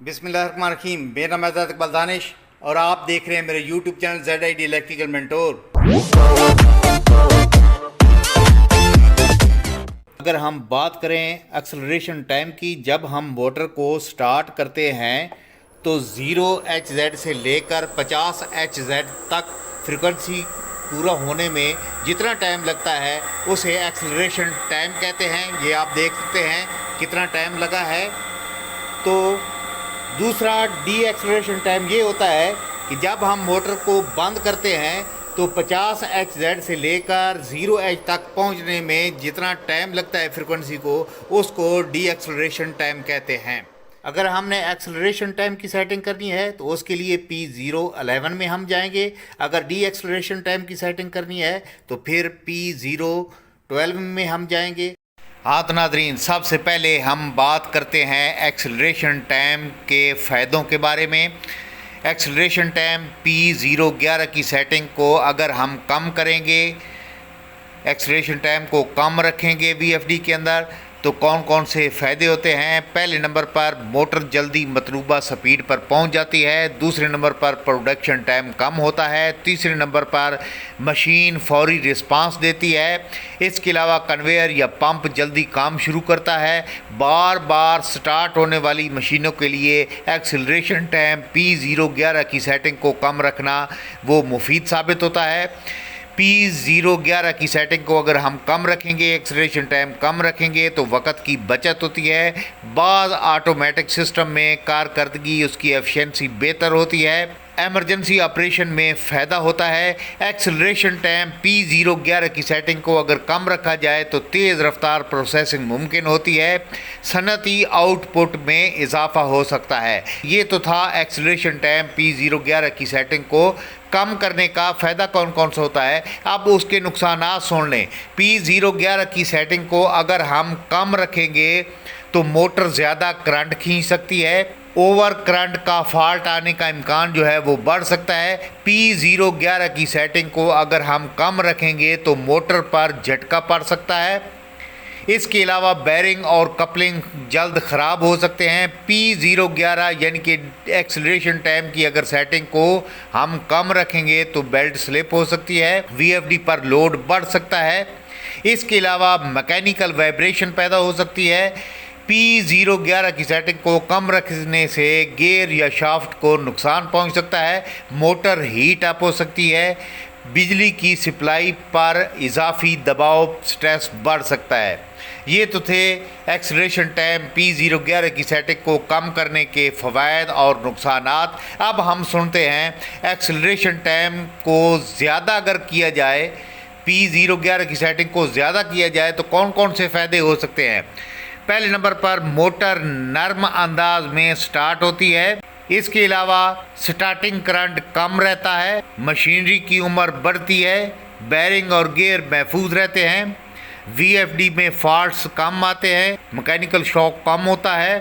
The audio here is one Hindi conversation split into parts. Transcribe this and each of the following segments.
बिस्मिल्लाहिर्रहमानिर्रहीम। मेरा नाम है इकबाल दानिश और आप देख रहे हैं मेरे YouTube channel ZID electrical mentor. अगर हम बात करें एक्सेलरेशन टाइम की, जब हम मोटर को स्टार्ट करते हैं तो 0 Hz से लेकर 50 Hz तक फ्रीक्वेंसी पूरा होने में जितना टाइम लगता है उसे एक्सेलरेशन टाइम कहते हैं। ये आप देख सकते हैं कितना टाइम लगा है। तो दूसरा डी एक्सेलरेशन टाइम ये होता है कि जब हम मोटर को बंद करते हैं तो 50 Hz से लेकर 0 H तक पहुंचने में जितना टाइम लगता है फ्रीक्वेंसी को, उसको डी एक्सेलरेशन टाइम कहते हैं। अगर हमने एक्सेलरेशन टाइम की सेटिंग करनी है तो उसके लिए P011 में हम जाएंगे। अगर डी एक्सेलरेशन टाइम की सेटिंग करनी है तो फिर P012 में हम जाएंगे। हाँ तो नाज़रीन, सबसे पहले हम बात करते हैं एक्सेलरेशन टाइम के फ़ायदों के बारे में। एक्सेलरेशन टाइम P011 की सेटिंग को अगर हम कम करेंगे, एक्सेलरेशन टाइम को कम रखेंगे VFD के अंदर, तो कौन कौन से फ़ायदे होते हैं। पहले नंबर पर मोटर जल्दी मतलूबा स्पीड पर पहुंच जाती है। दूसरे नंबर पर प्रोडक्शन टाइम कम होता है। तीसरे नंबर पर मशीन फौरी रिस्पांस देती है। इसके अलावा कन्वेयर या पंप जल्दी काम शुरू करता है। बार बार स्टार्ट होने वाली मशीनों के लिए एक्सेलरेशन टाइम P011 की सेटिंग को कम रखना वो मुफीद साबित होता है। P011 की सेटिंग को अगर हम कम रखेंगे, एक्सेलरेशन टाइम कम रखेंगे, तो वक़्त की बचत होती है। बाज़ ऑटोमेटिक सिस्टम में कारकर्दगी, उसकी एफिशिएंसी बेहतर होती है। एमरजेंसी ऑपरेशन में फ़ायदा होता है। एक्सेलरेशन टाइम P011 की सेटिंग को अगर कम रखा जाए तो तेज़ रफ्तार प्रोसेसिंग मुमकिन होती है। सनती आउटपुट में इजाफा हो सकता है। ये तो था एक्सेलरेशन टाइम P011 की सेटिंग को कम करने का फ़ायदा कौन कौन सा होता है। अब उसके नुकसानात सुन लें। P011 की सेटिंग को अगर हम कम रखेंगे तो मोटर ज़्यादा करंट खींच सकती है। ओवर करंट का फॉल्ट आने का इम्कान जो है वो बढ़ सकता है। P011 की सेटिंग को अगर हम कम रखेंगे तो मोटर पर झटका पड़ सकता है। इसके अलावा बैरिंग और कपलिंग जल्द ख़राब हो सकते हैं। P011 यानी कि एक्सेलरेशन टाइम की अगर सेटिंग को हम कम रखेंगे तो बेल्ट स्लिप हो सकती है, VFD पर लोड बढ़ सकता है। इसके अलावा मैकेनिकल वाइब्रेशन पैदा हो सकती है। P011 की सेटिंग को कम रखने से गियर या शाफ्ट को नुकसान पहुंच सकता है। मोटर हीट अप हो सकती है। बिजली की सप्लाई पर इजाफी दबाव, स्ट्रेस बढ़ सकता है। ये तो थे एक्सेलरेशन टाइम P011 की सेटिंग को कम करने के फ़वायद और नुकसानात। अब हम सुनते हैं एक्सेलरेशन टाइम को ज़्यादा अगर किया जाए, P011 की सेटिंग को ज़्यादा किया जाए तो कौन कौन से फ़ायदे हो सकते हैं। पहले नंबर पर मोटर नर्म अंदाज में स्टार्ट होती है। इसके अलावा स्टार्टिंग करंट कम रहता है। मशीनरी की उम्र बढ़ती है। बैरिंग और गियर महफूज रहते हैं। VFD में फॉल्ट्स कम आते हैं। मैकेनिकल शॉक कम होता है।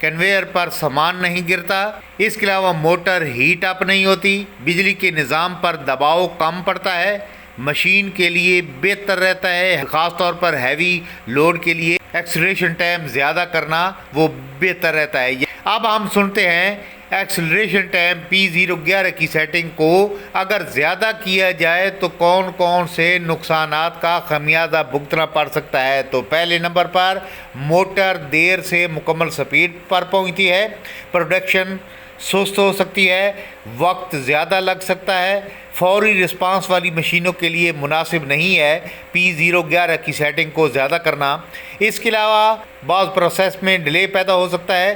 कन्वेयर पर सामान नहीं गिरता। इसके अलावा मोटर हीट अप नहीं होती। बिजली के निज़ाम पर दबाव कम पड़ता है। मशीन के लिए बेहतर रहता है। ख़ास तौर पर हैवी लोड के लिए एक्सेलरेशन टाइम ज़्यादा करना वो बेहतर रहता है। अब हम सुनते हैं एक्सेलरेशन टाइम P011 की सेटिंग को अगर ज़्यादा किया जाए तो कौन कौन से नुकसानात का खमियाजा भुगतना पड़ सकता है। तो पहले नंबर पर मोटर देर से मुकम्मल स्पीड पर पहुंचती है। प्रोडक्शन सुस्त हो सकती है। वक्त ज़्यादा लग सकता है। फौरी रिस्पांस वाली मशीनों के लिए मुनासिब नहीं है P011 की सेटिंग को ज़्यादा करना। इसके अलावा बाज़ प्रोसेस में डिले पैदा हो सकता है।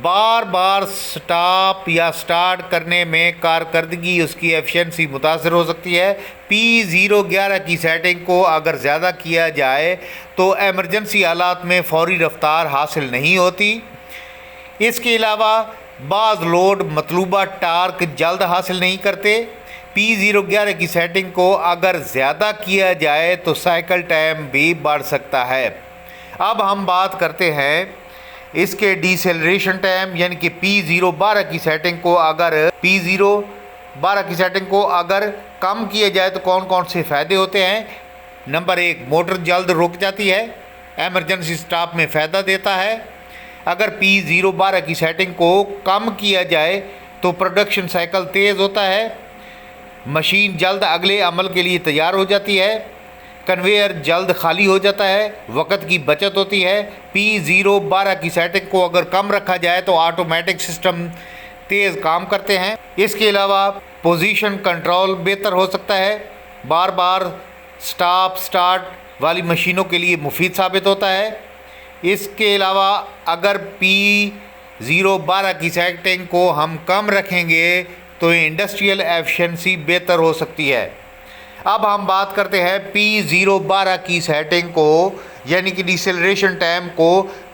बार बार स्टॉप या स्टार्ट करने में कारकर्दगी, उसकी एफिशिएंसी मुतासर हो सकती है। P011 की सेटिंग को अगर ज़्यादा किया जाए तो एमरजेंसी हालात में फौरी रफ्तार हासिल नहीं होती। इसके अलावा बाज़ लोड मतलूबा टार्क जल्द हासिल नहीं करते। P011 की सेटिंग को अगर ज़्यादा किया जाए तो साइकिल टाइम भी बढ़ सकता है। अब हम बात करते हैं इसके डिसेलरेशन टाइम यानी कि P012 की सेटिंग को अगर कम किया जाए तो कौन कौन से फ़ायदे होते हैं। नंबर 1, मोटर जल्द रुक जाती है। एमरजेंसी स्टॉप में फ़ायदा देता है। अगर P012 की सेटिंग को कम किया जाए तो प्रोडक्शन साइकिल तेज़ होता है, मशीन जल्द अगले अमल के लिए तैयार हो जाती है, कन्वेयर जल्द खाली हो जाता है, वक़्त की बचत होती है। P012 की सेटिंग को अगर कम रखा जाए तो ऑटोमेटिक सिस्टम तेज़ काम करते हैं। इसके अलावा पोजीशन कंट्रोल बेहतर हो सकता है, बार बार स्टॉप स्टार्ट वाली मशीनों के लिए मुफीद साबित होता है। इसके अलावा अगर P012 की सेटिंग को हम कम रखेंगे तो इंडस्ट्रियल एफिशिएंसी बेहतर हो सकती है। अब हम बात करते हैं P012 की सेटिंग को यानी कि डिसेलरेशन टाइम को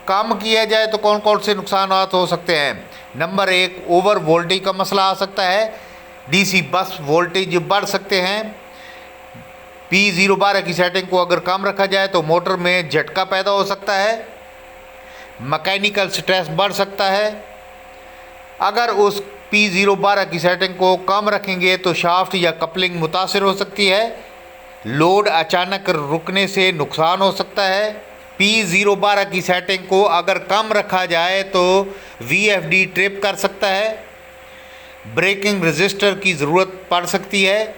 कम किया जाए तो कौन कौन से नुकसान हो सकते हैं। नंबर 1, ओवर वोल्टेज का मसला आ सकता है, डीसी बस वोल्टेज बढ़ सकते हैं। P012 की सेटिंग को अगर कम रखा जाए तो मोटर में झटका पैदा हो सकता है, मैकेनिकल स्ट्रेस बढ़ सकता है। अगर उस P012 की सेटिंग को कम रखेंगे तो शाफ्ट या कपलिंग मुतासिर हो सकती है, लोड अचानक रुकने से नुकसान हो सकता है। P012 की सेटिंग को अगर कम रखा जाए तो VFD ट्रिप कर सकता है, ब्रेकिंग रजिस्टर की ज़रूरत पड़ सकती है,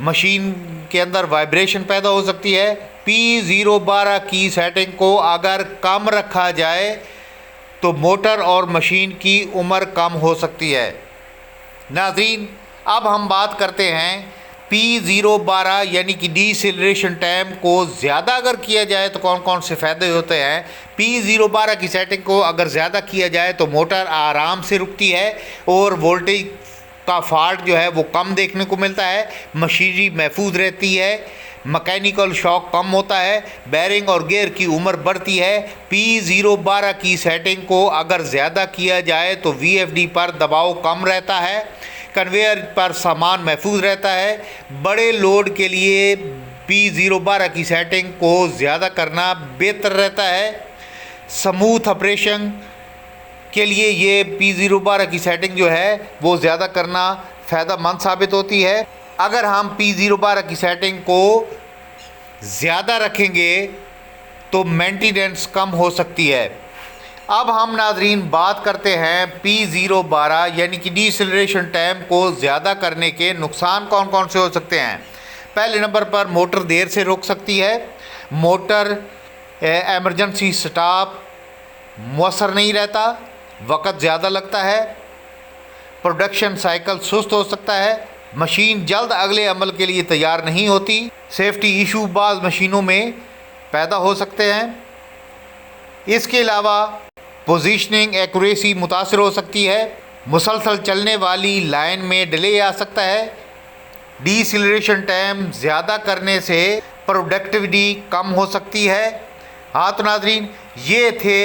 मशीन के अंदर वाइब्रेशन पैदा हो सकती है। P012 की सेटिंग को अगर कम रखा जाए तो मोटर और मशीन की उम्र कम हो सकती है। नाज़रीन, अब हम बात करते हैं P012 यानी कि डिसेलरेशन टाइम को ज़्यादा अगर किया जाए तो कौन कौन से फ़ायदे होते हैं। P012 की सेटिंग को अगर ज़्यादा किया जाए तो मोटर आराम से रुकती है और वोल्टेज का फॉल्ट जो है वो कम देखने को मिलता है, मशीनरी महफूज रहती है, मैकेनिकल शॉक कम होता है, बेरिंग और गियर की उम्र बढ़ती है। P012 की सेटिंग को अगर ज़्यादा किया जाए तो VFD पर दबाव कम रहता है, कन्वेयर पर सामान महफूज रहता है। बड़े लोड के लिए P012 की सेटिंग को ज़्यादा करना बेहतर रहता है। स्मूथ ऑपरेशन के लिए ये P012 की सेटिंग जो है वो ज़्यादा करना फ़ायदेमंद साबित होती है। अगर हम P012 की सेटिंग को ज़्यादा रखेंगे तो मेंटेनेंस कम हो सकती है। अब हम नाजरीन बात करते हैं P012 यानी कि डिसेलरेशन टाइम को ज़्यादा करने के नुकसान कौन कौन से हो सकते हैं। पहले नंबर पर मोटर देर से रुक सकती है, मोटर एमरजेंसी स्टॉप मुयसर नहीं रहता, वक़्त ज़्यादा लगता है, प्रोडक्शन साइकिल सुस्त हो सकता है, मशीन जल्द अगले अमल के लिए तैयार नहीं होती, सेफ्टी इशू बाज़ मशीनों में पैदा हो सकते हैं। इसके अलावा पोजीशनिंग एक्यूरेसी मुतासिर हो सकती है, मुसलसल चलने वाली लाइन में डिले आ सकता है। डिसेलरेशन टाइम ज़्यादा करने से प्रोडक्टिविटी कम हो सकती है। हाँ तो नाजरीन, ये थे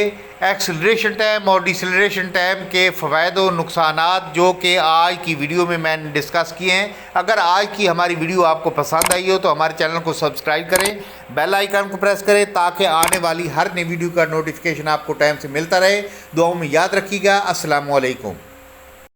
एक्सेलरेशन टाइम और डिसेलरेशन टाइम के फ़वाइद और नुकसानात जो कि आज की वीडियो में मैंने डिस्कस किए हैं। अगर आज की हमारी वीडियो आपको पसंद आई हो तो हमारे चैनल को सब्सक्राइब करें, बेल आइकन को प्रेस करें ताकि आने वाली हर नई वीडियो का नोटिफिकेशन आपको टाइम से मिलता रहे। दुआओं में याद रखिएगा। अस्सलामु अलैकुम।